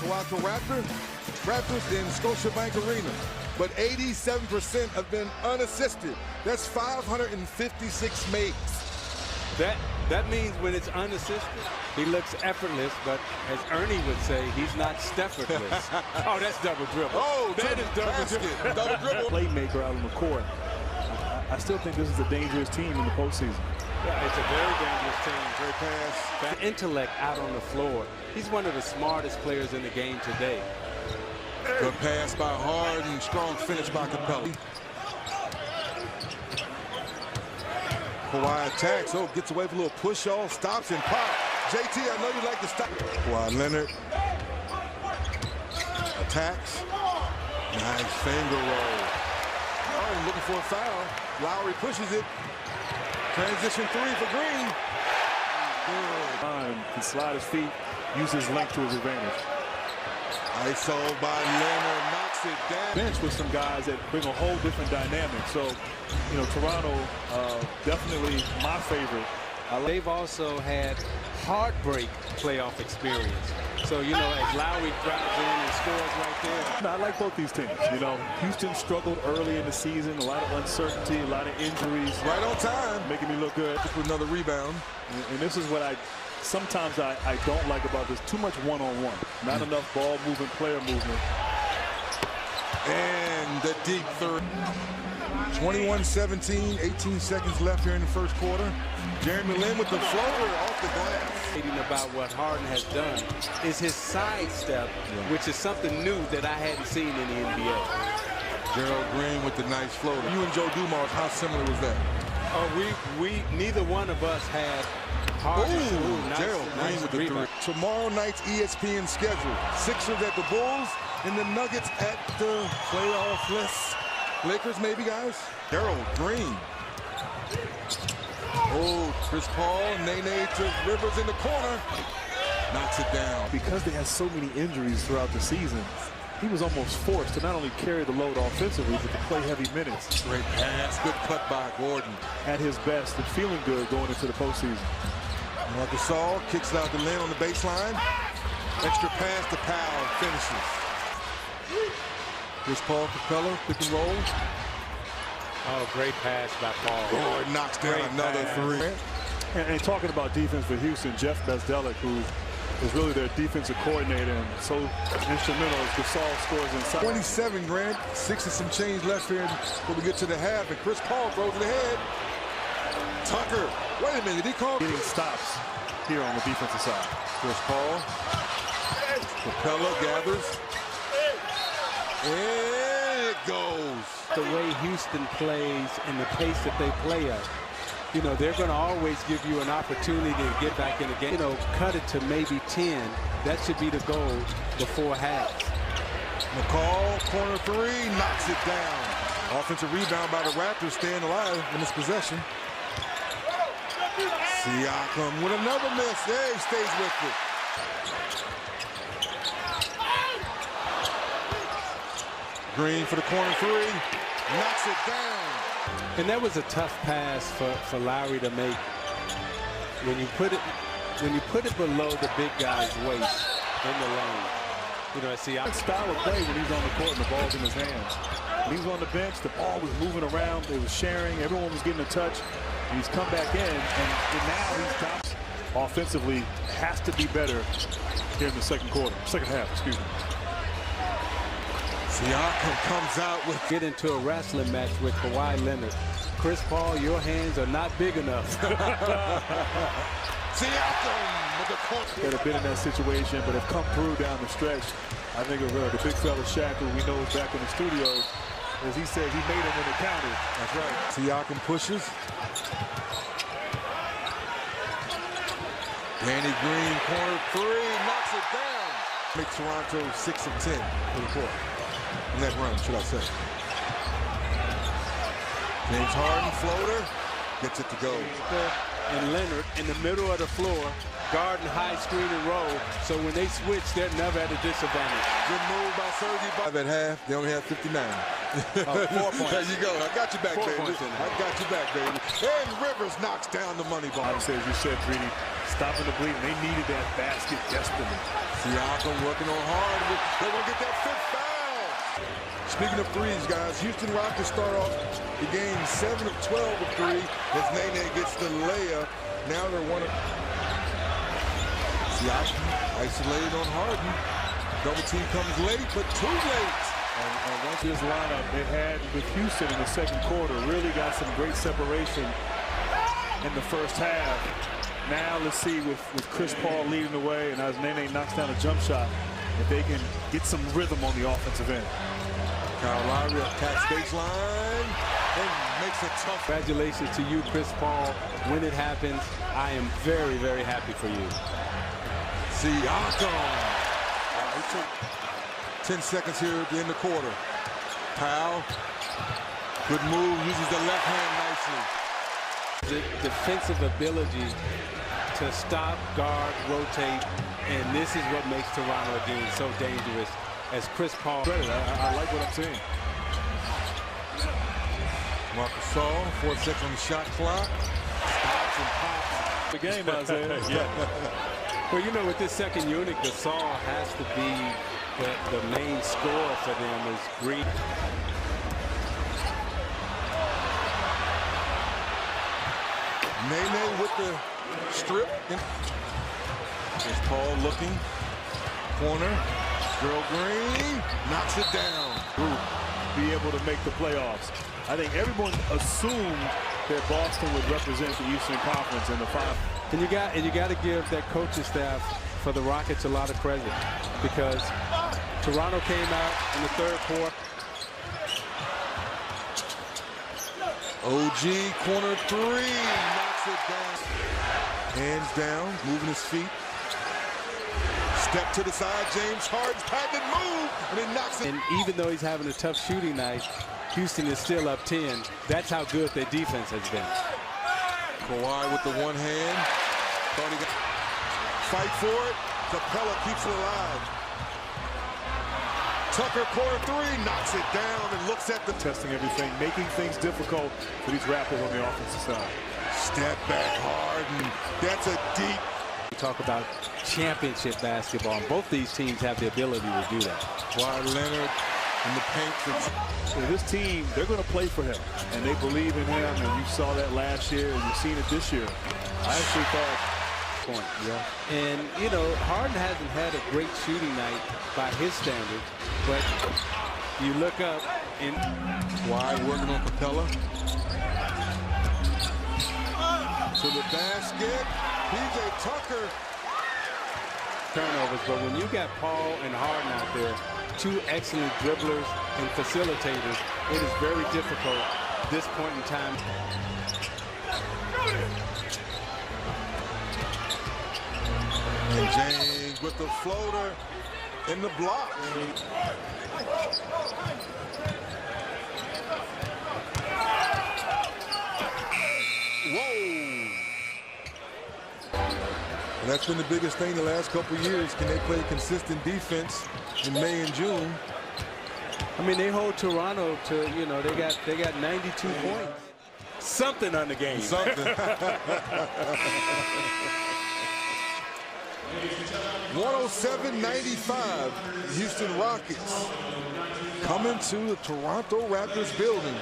Toronto Raptors in Scotiabank Arena. But 87% have been unassisted. That's 556 makes. That means when it's unassisted, he looks effortless, but as Ernie would say, he's not Steffortless. Oh, that's double dribble. Oh, that is double dribble. Double dribble. Playmaker out on the court. I still think this is a dangerous team in the postseason. Yeah, it's a very dangerous team. Great pass. The intellect out on the floor. He's one of the smartest players in the game today. Good pass by Harden. Strong finish by Capella. Kawhi attacks. Oh, gets away from a little push-off. Stops and pop. JT, I know you like to stop. Kawhi Leonard. Attacks. Nice finger roll. Oh, looking for a foul. Lowry pushes it. Transition three for Green. Good. Can slide his feet, use his length to his advantage. ISO by Leonard, knocks it down. Bench with some guys that bring a whole different dynamic. So, you know, Toronto, definitely my favorite. They've also had heartbreak playoff experience. So, you know, as Lowry drives in and scores right there. I like both these teams. You know, Houston struggled early in the season, a lot of uncertainty, a lot of injuries. Right on time. Making me look good. Just with another rebound. And this is what sometimes I don't like about this. Too much one-on-one. Not enough ball movement, player movement. And the deep third. 21-17, 18 seconds left here in the first quarter. Jeremy Lin with the floater off the glass. About what Harden has done is his sidestep, which is something new that I hadn't seen in the NBA. Gerald Green with the nice floater. You and Joe Dumars, how similar was that? Oh, neither one of us had Harden. Ooh, Gerald Green with the rebound. three. Tomorrow night's ESPN schedule. Sixers at the Bulls and the Nuggets at the playoff list. Lakers maybe, guys? Gerald Green. Oh, Chris Paul, Nene to Rivers in the corner. Knocks it down. Because they had so many injuries throughout the season, he was almost forced to not only carry the load offensively, but to play heavy minutes. Great pass, good cut by Gordon. At his best and feeling good going into the postseason. Marc Gasol kicks it out to Lin on the baseline. Extra pass to Powell, finishes. Chris Paul, Capella, pick and roll. Oh, great pass by Paul. Oh, it knocks down another three. And talking about defense for Houston, Jeff Bezdelek, who is really their defensive coordinator and so instrumental as Gasol scores inside. 27, Grant. 6 and some change left here when we get to the half, and Chris Paul throws it ahead. Tucker, wait a minute, did he call? Getting stops here on the defensive side. Chris Paul. Capella gathers. And it goes. The way Houston plays and the pace that they play at, you know, they're going to always give you an opportunity to get back in the game. You know, cut it to maybe 10. That should be the goal before half. McCall, corner three, knocks it down. Offensive rebound by the Raptors, staying alive in this possession. Siakam with another miss. There he stays with it. Green for the corner three, knocks it down. And that was a tough pass for Lowry to make. When you put it below the big guy's waist in the lane. You know, see, that style of play when he's on the court and the ball's in his hands. When he was on the bench, the ball was moving around, they was sharing, everyone was getting a touch. And he's come back in, and now he's down. Offensively, has to be better here in the second half, excuse me. Siakam comes out with... Get into a wrestling match with Kawhi Leonard. Chris Paul, your hands are not big enough. Siakam with the court. That have been in that situation, but have come through down the stretch. I think of the big fella Shaq, who we know is back in the studio. As he said, he made it when it counted. That's right. Siakam pushes. Danny Green, corner three, knocks it down. Make Toronto 6 of 10 for the court. In that run, should I say. James Harden, floater, gets it to go. And Leonard in the middle of the floor guarding high screen and roll, so when they switch, they're never at a disadvantage. Good move by Sergi. At half, they only had 59. 4 points. There you go. I got you back, 4 baby. points in there. I got you back, baby. And Rivers knocks down the money ball. Obviously, as you said, Greedy, stopping the bleeding. They needed that basket desperately. Siakam working on hard. They're going to get that fifth foul. Speaking of threes, guys, Houston Rockets start off the game 7 of 12 of 3 as Nene gets the layup. Now they're one of... Siakam isolated on Harden. Double team comes late, but too late. And once this lineup they had with Houston in the second quarter really got some great separation in the first half. Now let's see with Chris Paul leading the way and as Nene knocks down a jump shot, if they can get some rhythm on the offensive end. Kyle Lowry attacks baseline and makes a tough. Congratulations to you, Chris Paul. When it happens, I am very, very happy for you. Siakam. 10 seconds here at the end of the quarter. Powell. Good move. Uses the left hand nicely. The defensive ability to stop, guard, rotate, and this is what makes Toronto again so dangerous. As Chris Paul. I like what I'm seeing. Marc Gasol, 4 seconds on the shot clock. Stops and pops. The game, Isaiah. Yeah. Well, you know, with this second unit, Gasol has to be the main scorer for them. Is Green. Nene with the strip. There's Paul looking. Corner. Gerald Green knocks it down. Be able to make the playoffs. I think everyone assumed that Boston would represent the Eastern Conference in the final. And you got to give that coaching staff for the Rockets a lot of credit because Toronto came out in the third quarter. OG corner three knocks it down. Hands down, moving his feet. Step to the side, James Harden's patented move, and he knocks it. And even though he's having a tough shooting night, Houston is still up 10. That's how good their defense has been. Kawhi with the one hand. Thought he got fight for it. Capella keeps it alive. Tucker corner three, knocks it down and looks at the testing everything, making things difficult for these Raptors on the offensive side. Step back Harden. That's a deep. We talk about championship basketball, and both these teams have the ability to do that. Kawhi Leonard in the paint. So this team, they're going to play for him, and they believe in him, and you saw that last year, and you've seen it this year. I actually thought... Yeah. And, you know, Harden hasn't had a great shooting night by his standards, but you look up and... Kawhi working on Capella. To the basket. PJ Tucker. Turnovers, but when you got Paul and Harden out there, two excellent dribblers and facilitators, it is very difficult at this point in time. And James with the floater in the block. Whoa! And that's been the biggest thing the last couple of years. Can they play consistent defense in May and June? I mean, they hold Toronto to, you know, they got 92 points. Something on the game. Something. 107-95, Houston Rockets coming to the Toronto Raptors building.